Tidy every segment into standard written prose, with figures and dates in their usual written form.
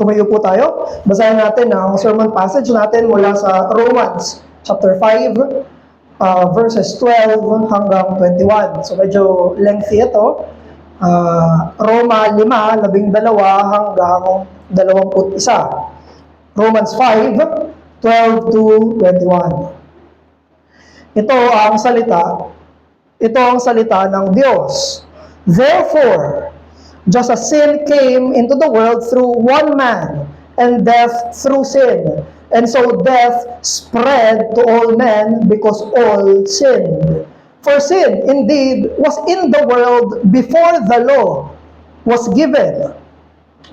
Tumayo po tayo. Basahin natin ang sermon passage natin mula sa Romans chapter 5, verses 12 hanggang 21. So medyo lengthy ito. Roma 5, 12 hanggang 21. Romans 5, 12 to 21. Ito ang salita ng Diyos. Therefore, just as sin came into the world through one man, and death through sin, and so death spread to all men because all sinned. For sin, indeed, was in the world before the law was given.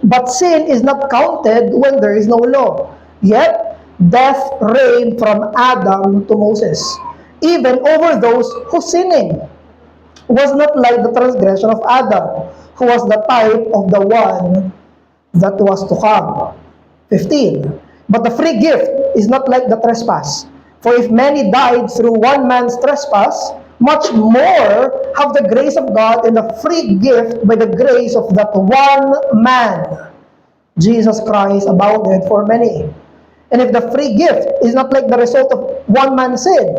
But sin is not counted when there is no law. Yet, death reigned from Adam to Moses, even over those who sinning was not like the transgression of Adam, who was the type of the one that was to come. 15. But the free gift is not like the trespass. For if many died through one man's trespass, much more have the grace of God and the free gift by the grace of that one man, Jesus Christ, abounded for many. And if the free gift is not like the result of one man's sin,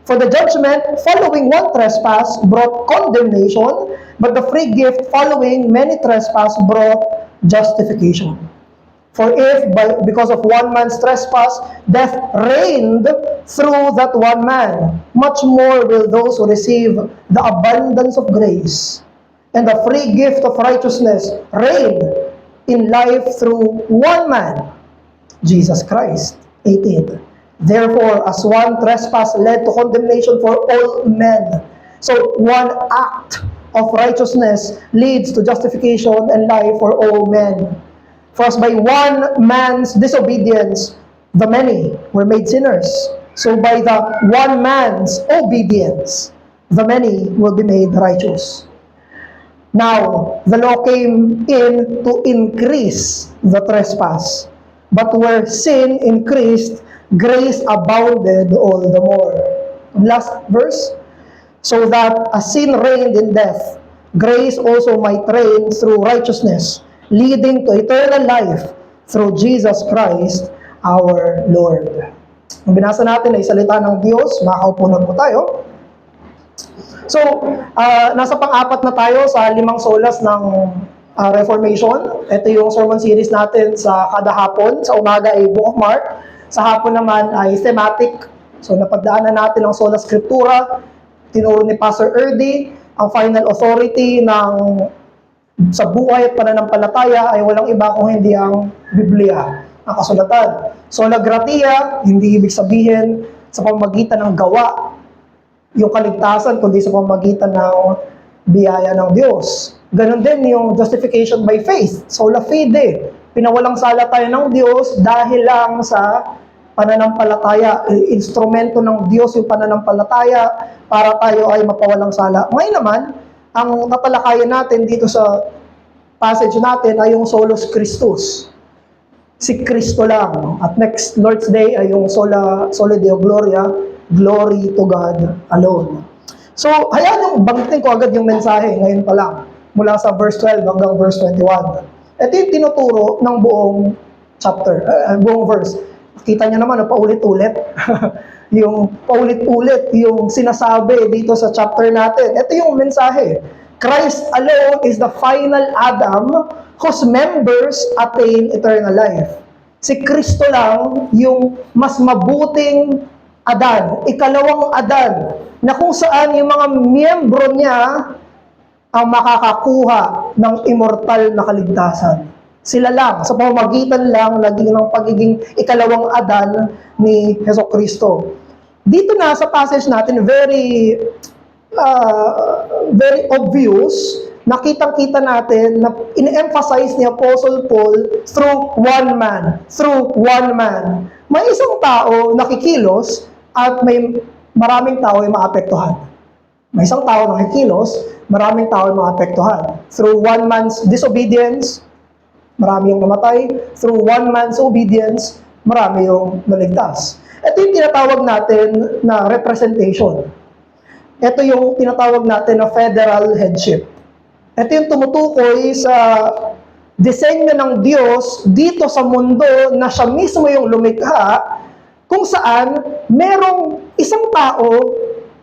for the judgment following one trespass brought condemnation, but the free gift following many trespass brought justification. For if, because of one man's trespass, death reigned through that one man, much more will those who receive the abundance of grace and the free gift of righteousness reign in life through one man, Jesus Christ. 18. Therefore, as one trespass led to condemnation for all men, so one act of righteousness leads to justification and life for all men. For as by one man's disobedience, the many were made sinners, so by the one man's obedience, the many will be made righteous. Now, the law came in to increase the trespass, but where sin increased, grace abounded all the more. Last verse. So that as sin reigned in death, grace also might reign through righteousness, leading to eternal life through Jesus Christ our Lord. Ang binasa natin ay salita ng Diyos. Makaupo na po tayo. So, nasa pang-apat na tayo sa 5 solas ng Reformation. Ito yung sermon series natin sa kada hapon. Sa umaga ay Book of Mark. Sa hapon naman ay thematic. So, napagdaanan natin ang sola scriptura. Tinuro ni Pastor Erdy, ang final authority sa buhay at pananampalataya ay walang iba kung hindi ang Biblia, ang kasulatan. Sola gratia, hindi ibig sabihin sa pamamagitan ng gawa yung kaligtasan, kundi sa pamamagitan ng biyaya ng Diyos. Ganon din yung justification by faith, sola fide. Pinawalang sala tayo ng Diyos dahil lang sa pananampalataya. Instrumento ng Diyos yung pananampalataya para tayo ay mapawalang sala. Ngayon naman, ang tatalakayan natin dito sa passage natin ay yung Solus Christus. Si Kristo lang. At next Lord's Day ay yung Soli Deo Gloria, glory to God alone. So, hayaan yung banggitin ko agad yung mensahe ngayon pa lang, mula sa verse 12 hanggang verse 21. Ito yung tinuturo ng buong chapter, buong verse. Kita niyo naman, paulit-ulit. Yung paulit-ulit, yung sinasabi dito sa chapter natin. Ito yung mensahe. Christ alone is the final Adam whose members attain eternal life. Si Kristo lang yung mas mabuting Adan, ikalawang Adan, na kung saan yung mga miyembro niya ang makakakuha ng immortal na kaligtasan. Sila lang, sa pamamagitan lang naging ng pagiging ikalawang Adan ni Jesucristo. Dito na sa passage natin, very obvious, nakitang-kita natin na in-emphasize ni Apostle Paul through one man. May isang tao nakikilos at may maraming tao ay maapektuhan. May isang tao nakikilos, maraming tao ay maapektuhan. Through one man's disobedience, marami yung namatay. Through one man's obedience, marami yung naligtas. Ito yung tinatawag natin na representation. Ito yung tinatawag natin na federal headship. Ito yung tumutukoy sa disenyo ng Diyos dito sa mundo na siya mismo yung lumikha, kung saan merong isang tao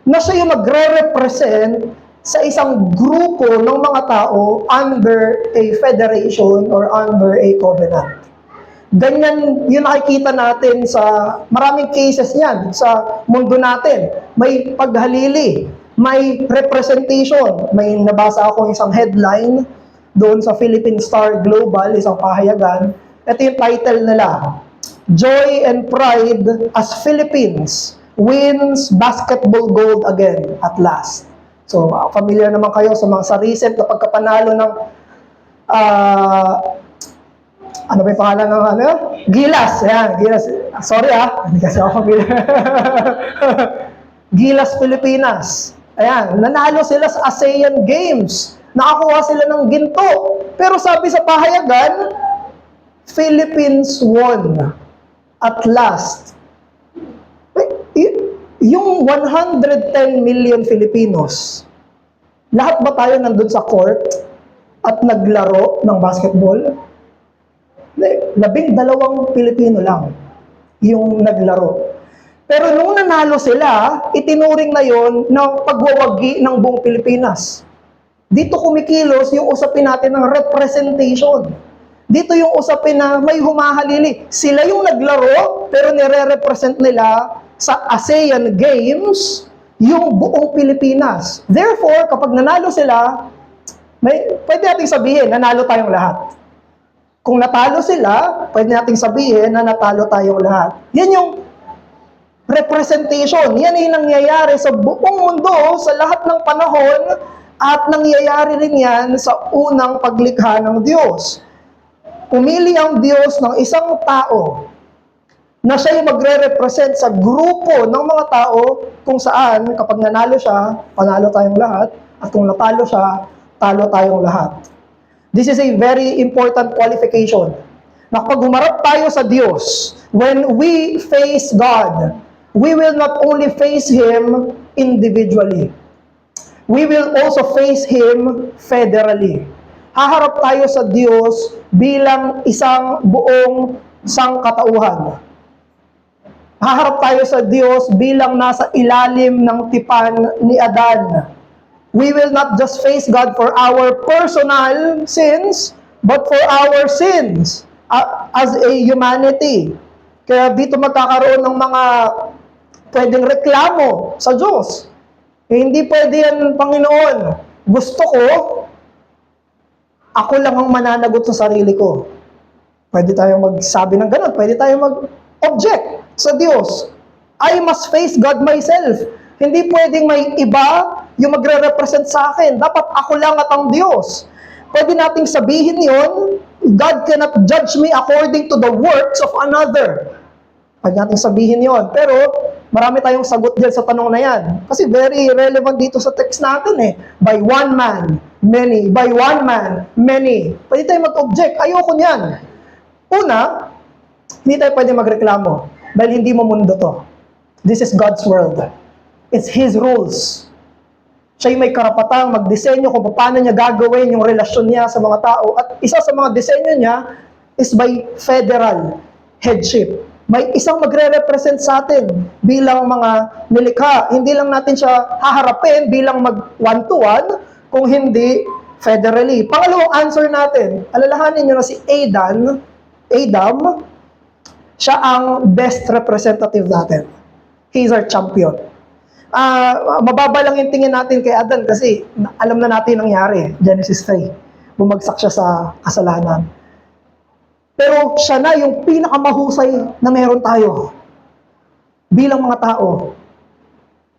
na siya yung magre-represent sa isang grupo ng mga tao under a federation or under a covenant. Ganyan yung nakikita natin sa maraming cases niyan sa mundo natin. May paghalili, may representation. May nabasa ako isang headline doon sa Philippine Star Global, isang pahayagan. Ito yung title nila, Joy and Pride as Philippines wins basketball gold again at last. So, familiar naman kayo sa recent na pagkapanalo ng ano ba yung pangalan ng ano? Gilas. Ayan, Gilas. Sorry hindi kasi ako familiar. Gilas, Pilipinas. Ayan, nanalo sila sa ASEAN Games. Nakakuha sila ng ginto. Pero sabi sa pahayagan, Philippines won at last. Yung 110 million Filipinos, lahat ba tayo nandun sa court at naglaro ng basketball? 12 Pilipino lang yung naglaro. Pero nung nanalo sila, itinuring na yon na pagwawagi ng buong Pilipinas. Dito kumikilos yung usapin natin ng representation. Dito yung usapin na may humahalili. Sila yung naglaro, pero nire-represent nila sa ASEAN Games yung buong Pilipinas. Therefore, kapag nanalo sila, pwede nating sabihin, nanalo tayong lahat. Kung natalo sila, pwede nating sabihin na natalo tayong lahat. Yan yung representation. Yan ay nangyayari sa buong mundo, sa lahat ng panahon, at nangyayari rin yan sa unang paglikha ng Diyos. Pumili ang Diyos ng isang tao na siya yung magre-represent sa grupo ng mga tao kung saan kapag nanalo siya, panalo tayong lahat, at kung natalo siya, talo tayong lahat. This is a very important qualification. Na kapag humarap tayo sa Diyos, when we face God, we will not only face Him individually. We will also face Him federally. Haharap tayo sa Diyos bilang isang buong sangkatauhan. Haharap tayo sa Diyos bilang nasa ilalim ng tipan ni Adan. We will not just face God for our personal sins, but for our sins as a humanity. Kaya dito magkakaroon ng mga pwedeng reklamo sa Diyos. Hindi pwede yan, Panginoon. Gusto ko, ako lang ang mananagot sa sarili ko. Pwede tayong magsabi ng ganun. Pwede tayong mag-object sa Diyos. I must face God myself. Hindi pwedeng may iba yung magre-represent sa akin. Dapat ako lang at ang Diyos. Pwede nating sabihin yon, God cannot judge me according to the works of another. Pwede nating sabihin yon. Pero marami tayong sagot dyan sa tanong na yan. Kasi very relevant dito sa text natin eh. By one man, many. By one man, many. Pwede tayo mag-object. Ayoko niyan. Una, hindi tayo pwede magreklamo. Dahil hindi mo mundo to. This is God's world. It's His rules. Siya may karapatang magdisenyo kung paano niya gagawin yung relasyon niya sa mga tao. At isa sa mga disenyo niya is by federal headship. May isang magre-represent sa atin bilang mga nilikha. Hindi lang natin siya haharapin bilang mag-one-to-one, kung hindi federally. Pangalawang answer natin, alalahanin nyo na si Adam, siya ang best representative natin. He's our champion. Mababa lang yung tingin natin kay Adan kasi alam na natin ang nangyari. Genesis 3. Bumagsak siya sa kasalanan. Pero siya na yung pinakamahusay na meron tayo bilang mga tao.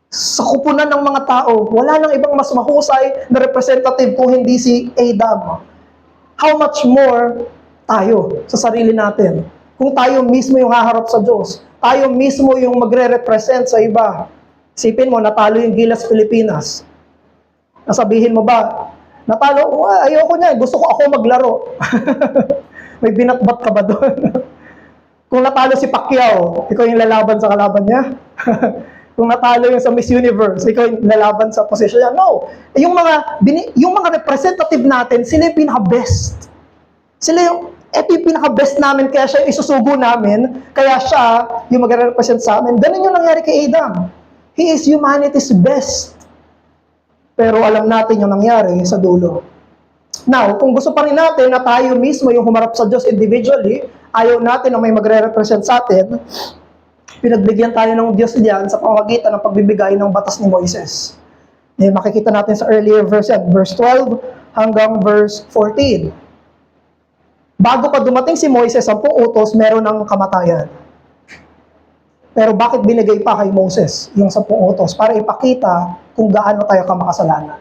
Sa kupunan ng mga tao, wala nang ibang mas mahusay na representative kung hindi si Adam. How much more tayo sa sarili natin? Kung tayo mismo yung haharap sa Diyos, tayo mismo yung magre-represent sa iba. Isipin mo, natalo yung Gilas Pilipinas. Nasabihin mo ba, natalo, ayoko niya, gusto ko ako maglaro. May binatbat ka ba doon? Kung natalo si Pacquiao, ikaw yung lalaban sa kalaban niya? Kung natalo yung sa Miss Universe, ikaw yung lalaban sa posisyon niya? No. Yung mga representative natin, sila yung pinaka-best. Sila ito yung pinaka-best namin, kaya siya yung isusugo namin, kaya siya yung magre-represent sa amin. Ganun yung nangyari kay Adam. He is humanity's best. Pero alam natin yung nangyari sa dulo. Now, kung gusto pa rin natin na tayo mismo yung humarap sa Diyos individually, ayaw natin na may magre-represent sa atin, pinagbigyan tayo ng Diyos diyan sa pamamagitan ng pagbibigay ng batas ni Moises. Makikita natin sa earlier verse yan, verse 12 hanggang verse 14. Bago pa dumating si Moises, 10 utos, meron ng kamatayan. Pero bakit binigay pa kay Moses yung 10 utos? Para ipakita kung gaano tayo kamakasalanan.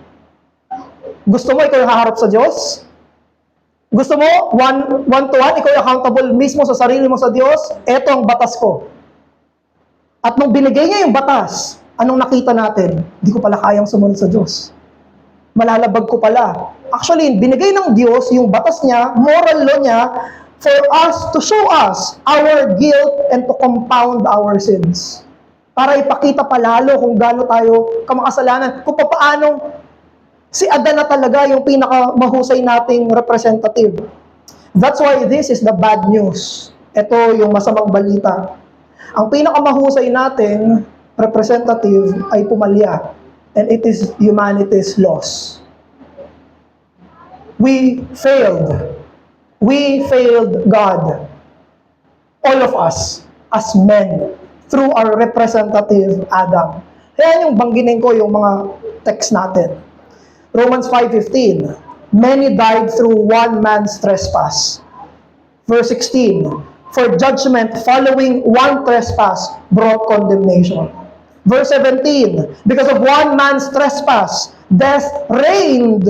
Gusto mo ikaw yung haharap sa Diyos? Gusto mo, one to one, ikaw yung accountable mismo sa sarili mo sa Diyos? Eto ang batas ko. At nung binigay niya yung batas, anong nakita natin? Hindi ko pala kayang sumunod sa Diyos. Malalabag ko pala. Actually, binigay ng Diyos yung batas niya, moral law niya, for us to show us our guilt and to compound our sins. Para ipakita palalo kung gaano tayo kamakasalanan, kung paano si Adan na talaga yung pinakamahusay nating representative. That's why this is the bad news. Ito yung masamang balita. Ang pinakamahusay nating representative ay pumalya. And it is humanity's loss. We failed. We failed God. All of us, as men, through our representative Adam. Kaya yung bangginin ko yung mga text natin. Romans 5:15, many died through one man's trespass. Verse 16, for judgment following one trespass brought condemnation. Verse 17, because of one man's trespass, death reigned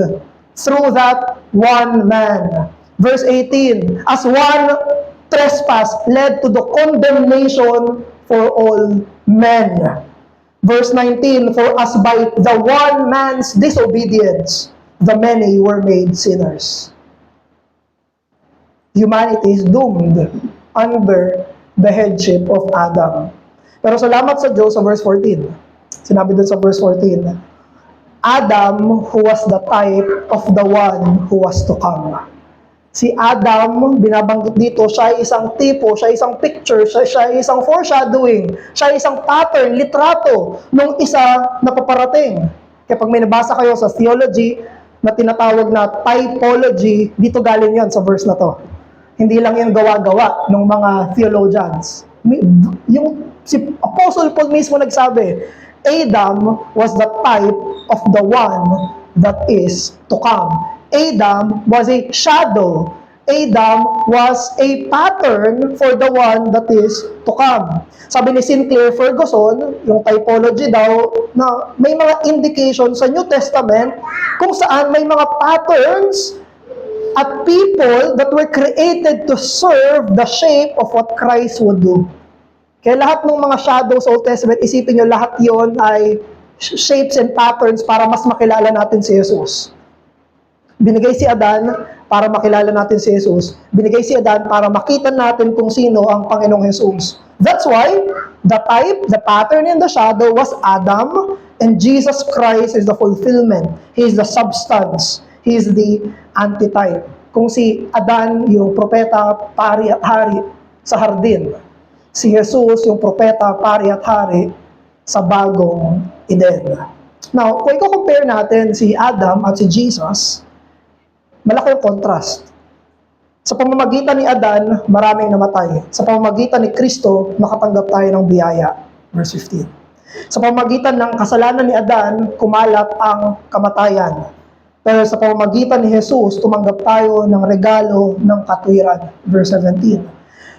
through that one man. Verse 18, as one trespass led to the condemnation for all men. Verse 19, for as by the one man's disobedience, the many were made sinners. Humanity is doomed under the headship of Adam. Pero salamat sa Diyos sa verse 14. Sinabi dun sa verse 14, Adam, who was the type of the one who was to come. Si Adam, binabanggit dito, siya ay isang tipo, siya ay isang picture, siya ay isang foreshadowing, siya ay isang pattern, litrato, nung isa na paparating. Kaya pag may nabasa kayo sa theology na tinatawag na typology, dito galing yan sa verse na to. Hindi lang yan gawa-gawa ng mga theologians. Yung si Apostle Paul mismo nagsabi, Adam was the type of the one that is to come. Adam was a shadow. Adam was a pattern for the one that is to come. Sabi ni Sinclair Ferguson, yung typology daw, na may mga indication sa New Testament kung saan may mga patterns at people that were created to serve the shape of what Christ would do. Kaya lahat ng mga shadows sa Old Testament, isipin nyo, lahat yon ay shapes and patterns para mas makilala natin si Jesus. Binigay si Adan para makilala natin si Jesus. Binigay si Adan para makita natin kung sino ang Panginoong Jesus. That's why the type, the pattern, and the shadow was Adam, and Jesus Christ is the fulfillment. He is the substance. He is the antitype. Kung si Adan, yung propeta, pari at hari sa hardin, si Jesus, yung propeta, pari at hari sa bagong Eden. Now, kung i-compare natin si Adam at si Jesus, malaki yung contrast. Sa pamamagitan ni Adan, maraming namatay. Sa pamamagitan ni Kristo, makatanggap tayo ng biyaya. Verse 15. Sa pamamagitan ng kasalanan ni Adan, kumalat ang kamatayan. Pero sa pamamagitan ni Jesus, tumanggap tayo ng regalo ng katwiran. Verse 17.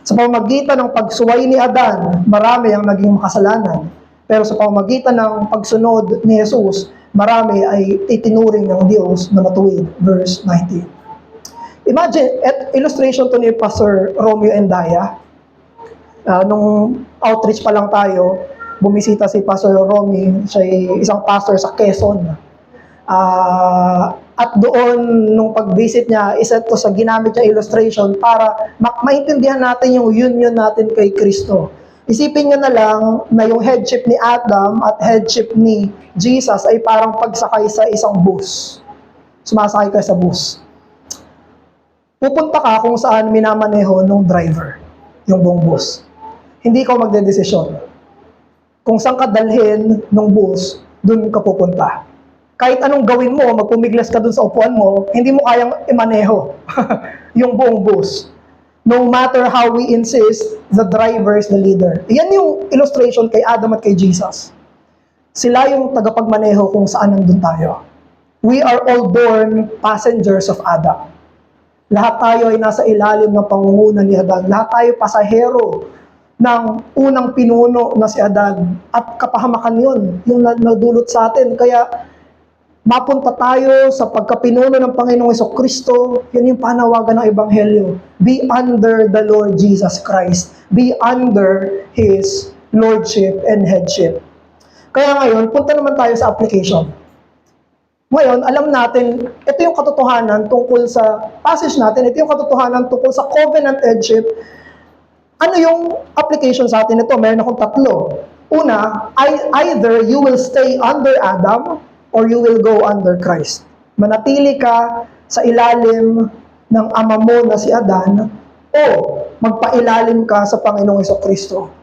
Sa pamamagitan ng pagsuway ni Adan, marami ang naging makasalanan. Pero sa pamamagitan ng pagsunod ni Jesus, marami ay itinuring ng Diyos na matuwid. Verse 19. Imagine, illustration to ni Pastor Romeo and Daya. Nung outreach pa lang tayo, bumisita si Pastor Romeo, siya ay isang pastor sa Quezon. At doon, nung pag-visit niya, isa to sa ginamit niya illustration para maintindihan natin yung union natin kay Kristo. Isipin niyo na lang na yung headship ni Adam at headship ni Jesus ay parang pagsakay sa isang bus. Sumasakay ka sa bus. Pupunta ka kung saan minamaneho ng driver, yung buong bus. Hindi ka magdedesisyon. Kung saan ka dalhin ng bus, dun ka pupunta. Kahit anong gawin mo, magpumiglas ka dun sa upuan mo, hindi mo kayang imaneho yung buong bus. No matter how we insist, the driver is the leader. Yan yung illustration kay Adam at kay Jesus. Sila yung tagapagmaneho kung saan nandun tayo. We are all born passengers of Adam. Lahat tayo ay nasa ilalim ng pangunguna ni Adan. Lahat tayo pasahero ng unang pinuno na si Adan. At kapahamakan yun, yung nadulot sa atin. Kaya mapunta tayo sa pagkapinuno ng Panginoong Jesucristo. Yun yung panawagan ng Ebanghelyo. Be under the Lord Jesus Christ. Be under His Lordship and Headship. Kaya ngayon, punta naman tayo sa application. Ngayon, alam natin, ito yung katotohanan tungkol sa passage natin, ito yung katotohanan tungkol sa covenant headship. Ano yung application sa atin ito? Meron akong tatlo. Una, either you will stay under Adam or you will go under Christ. Manatili ka sa ilalim ng ama mo na si Adan o magpailalim ka sa Panginoong Jesucristo.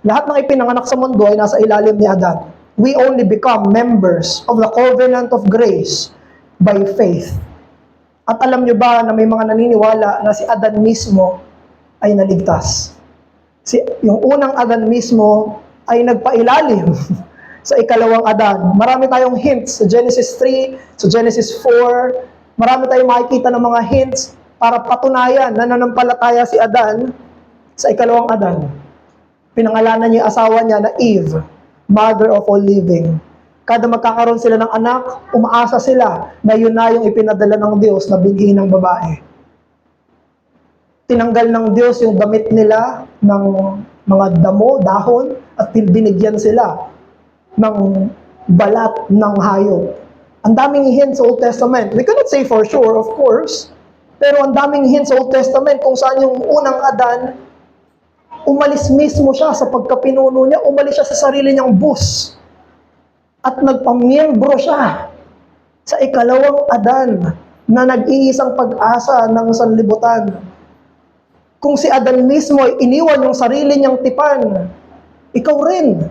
Lahat ng ipinanganak sa mundo ay nasa ilalim ni Adan. We only become members of the covenant of grace by faith. At alam nyo ba na may mga naniniwala na si Adan mismo ay naligtas? Yung unang Adan mismo ay nagpailalim sa ikalawang Adan. Marami tayong hints sa Genesis 3, sa Genesis 4. Marami tayong makikita ng mga hints para patunayan na nanampalataya si Adan sa ikalawang Adan. Pinangalanan niya yung asawa niya na Eve, mother of all living. Kada magkakaroon sila ng anak, umaasa sila na yun na yung ipinadala ng Diyos na binhi ng babae. Tinanggal ng Diyos yung damit nila ng mga damo, dahon, at binigyan sila ng balat ng hayop. Ang daming hints sa Old Testament. We cannot say for sure, of course, pero ang daming hints sa Old Testament kung saan yung unang Adan, umalis mismo siya sa pagkapinuno niya, umalis siya sa sarili niyang bus. At nagpamiyembro siya sa ikalawang Adan na nag-iisang pag-asa ng sanlibutan. Kung si Adan mismo ay iniwan yung sarili niyang tipan, ikaw rin.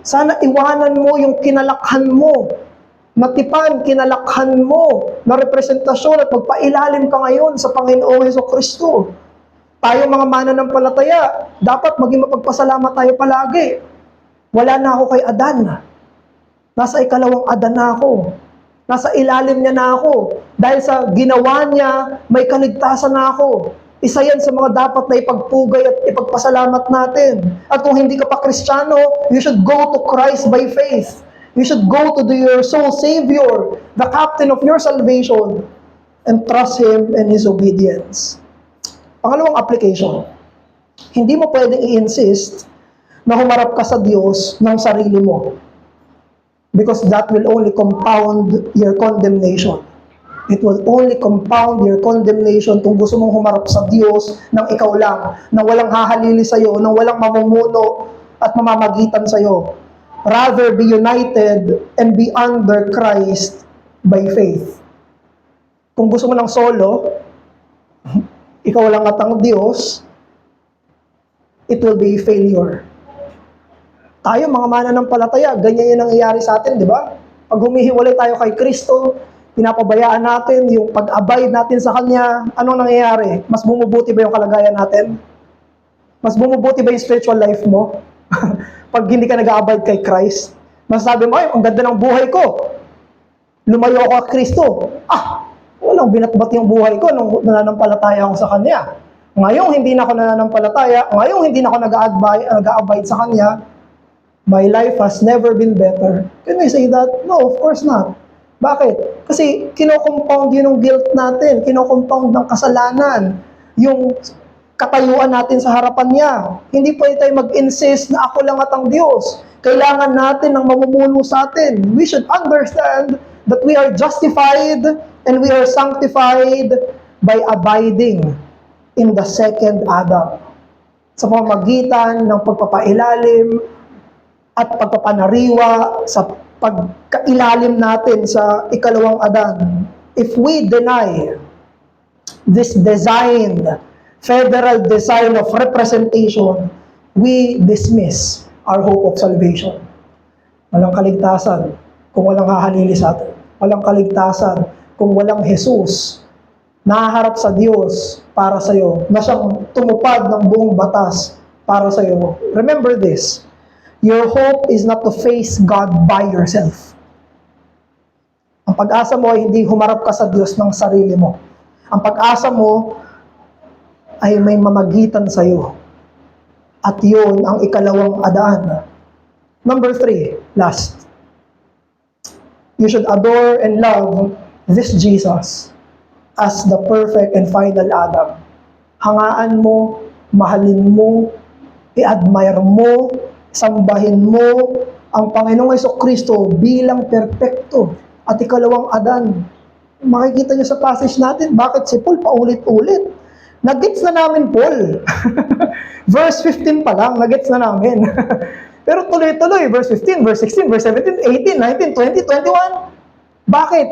Sana iwanan mo yung kinalakhan mo, na tipan, kinalakhan mo, na representasyon at magpailalim ka ngayon sa Panginoong Jesucristo. Tayo mga mananampalataya, dapat maging mapagpasalamat tayo palagi. Wala na ako kay Adan. Nasa ikalawang Adan na ako. Nasa ilalim niya na ako. Dahil sa ginawa niya, may kaligtasan na ako. Isa yan sa mga dapat na ipagpugay at ipagpasalamat natin. At kung hindi ka pa Kristiyano, you should go to Christ by faith. You should go to your soul Savior, the captain of your salvation, and trust Him in His obedience. Pangalawang application, hindi mo pwedeng i-insist na humarap ka sa Diyos ng sarili mo. Because that will only compound your condemnation. It will only compound your condemnation kung gusto mong humarap sa Diyos ng ikaw lang, nang walang hahalili sa'yo, nang walang mamumuno at mamamagitan sa'yo. Rather, be united and be under Christ by faith. Kung gusto mo ng solo, ikaw lang at ang Diyos, it will be failure. Tayo, mga mananampalataya, ganyan yung nangyayari sa atin, di ba? Pag humihiwalay tayo kay Kristo, pinapabayaan natin yung pag-abide natin sa Kanya, anong nangyayari? Mas bumubuti ba yung kalagayan natin? Mas bumubuti ba yung spiritual life mo? Pag hindi ka nag-abide kay Christ, masasabi mo, ay, ang ganda ng buhay ko. Lumayo ako kay Kristo. Walang binatbat yung buhay ko nung nananampalataya ako sa Kanya. Ngayong hindi na ako nananampalataya, ngayong hindi na ako nag-abide sa Kanya, my life has never been better. Can I say that? No, of course not. Bakit? Kasi kino-compound yun ng guilt natin, kino-compound ng kasalanan, yung katayuan natin sa harapan niya. Hindi pwede tayo mag-insist na ako lang at ang Diyos. Kailangan natin ng mamumuno sa atin. We should understand that we are justified and we are sanctified by abiding in the second Adam. Sa pamamagitan ng pagpapailalim at pagpapanariwa sa pagkailalim natin sa ikalawang Adan. If we deny this design, federal design of representation, we dismiss our hope of salvation. Walang kaligtasan kung walang hahalili sa atin. Walang kaligtasan kung walang Jesus nahaharap sa Diyos para sa iyo, na siyang tumupad ng buong batas para sa iyo. Remember this, your hope is not to face God by yourself. Ang pag-asa mo ay hindi humarap ka sa Diyos ng sarili mo. Ang pag-asa mo ay may mamagitan sa iyo. At yun ang ikalawang adaan. Number 3, last. You should adore and love this Jesus as the perfect and final Adam. Hangaan mo, mahalin mo, i-admire mo, sambahin mo ang Panginoong Jesucristo bilang perpekto at ikalawang Adan. Makikita niyo sa passage natin, bakit si Paul paulit-ulit? Nag-gets na namin, Paul. Verse 15 pa lang, nag-gets na namin. Pero tuloy-tuloy, verse 15, verse 16, verse 17, 18, 19, 20, 21. Bakit?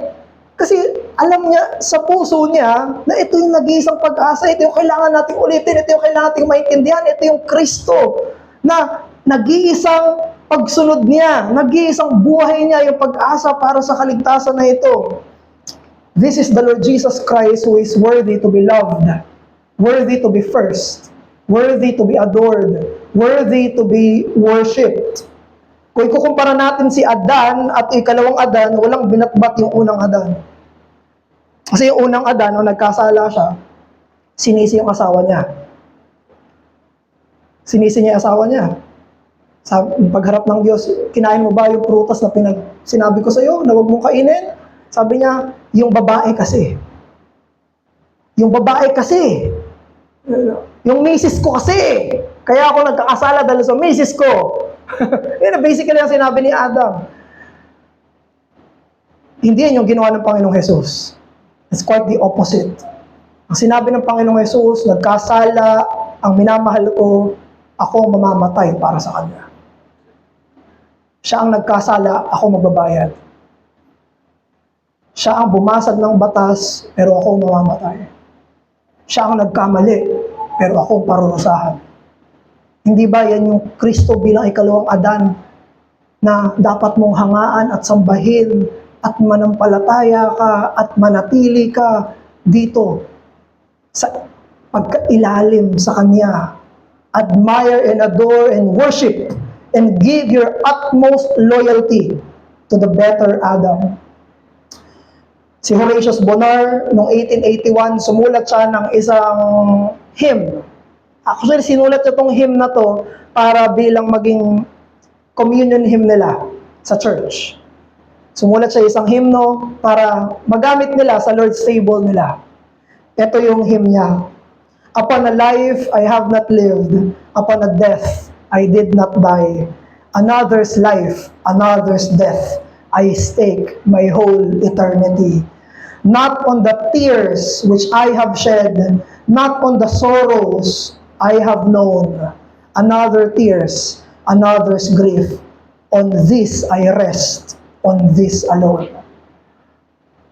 Kasi alam niya sa puso niya na ito yung nag-iisang pag-asa, ito yung kailangan nating ulitin, ito yung kailangan nating maintindihan, ito yung Kristo na nag-iisang pagsunod niya, nag-iisang buhay niya, yung pag-asa para sa kaligtasan na ito. This is the Lord Jesus Christ who is worthy to be loved, worthy to be first, worthy to be adored, worthy to be worshipped. Kung ikukumpara natin si Adan at ikalawang Adan, walang binatbat yung unang Adan. Kasi yung unang Adan, nung nagkasala siya, sinisi yung asawa niya. Sinisi niya yung asawa niya. Sa pagharap ng Diyos, kinain mo ba yung prutas na sinabi ko sa iyo na huwag mong kainin? Sabi niya, yung babae kasi. Yung babae kasi. Yung misis ko kasi. Kaya ako nagkakasala dahil sa misis ko. Yan na basically ang sinabi ni Adam. Hindi yan yung ginawa ng Panginoong Jesus. It's quite the opposite. Ang sinabi ng Panginoong Jesus, nagkasala ang minamahal ko, ako mamamatay para sa Kanya. Siya ang nagkasala, ako magbabayad. Siya ang bumasag ng batas, pero ako mamamatay. Siya ang nagkamali, pero ako parurusahan. Hindi ba yan yung Kristo bilang ikalawang Adan na dapat mong hangaan at sambahin at manampalataya ka at manatili ka dito sa pagkailalim sa Kanya. Admire and adore and worship and give your utmost loyalty to the better Adam. Si Horatius Bonar, noong 1881, sumulat siya ng isang hymn. Actually, sinulat niya itong hymn na to para bilang maging communion hymn nila sa church. Sumulat siya isang hymno para magamit nila sa Lord's table nila. Ito yung hymn niya. Upon a life I have not lived, upon a death I did not die. Another's life, another's death, I stake my whole eternity. Not on the tears which I have shed, not on the sorrows I have known. Another tears, another's grief. On this I rest, on this alone.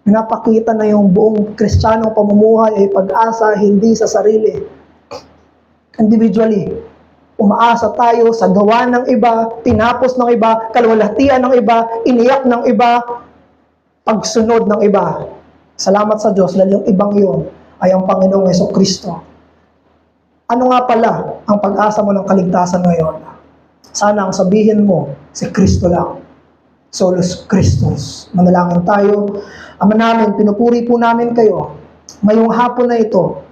Pinapakita na yung buong Kristiyanong pamumuhay ay pag-asa hindi sa sarili. Individually, umaasa tayo sa gawa ng iba, tinapos ng iba, kalwalhatian ng iba, iniyak ng iba, pagsunod ng iba. Salamat sa Diyos dahil yung ibang yun ay ang Panginoong Jesucristo. Ano nga pala ang pag-asa mo ng kaligtasan ngayon? Sana ang sabihin mo, si Kristo lang. Solus Christus. Manalangin tayo. Ama namin, pinupuri po namin kayo ngayong hapon na ito.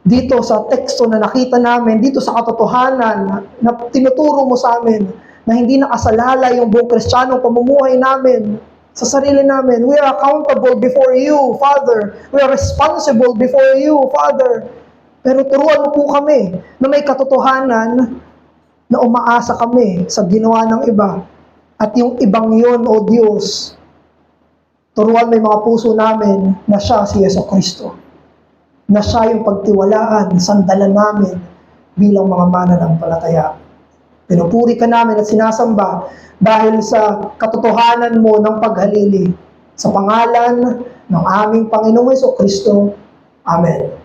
Dito sa teksto na nakita namin, dito sa katotohanan na tinuturo mo sa amin na hindi nakasalala yung buong Kristiyanong pamumuhay namin sa sarili namin. We are accountable before you, Father. We are responsible before you, Father. Pero turuan mo po kami na may katotohanan na umaasa kami sa ginawa ng iba. At yung ibang yun, O Diyos, turuan mo yung mga puso namin na siya si Jesucristo. Na siya yung pagtiwalaan, sandalan namin bilang mga mananampalataya. Pinupuri ka namin at sinasamba dahil sa katotohanan mo ng paghalili. Sa pangalan ng aming Panginoong Jesucristo. Amen.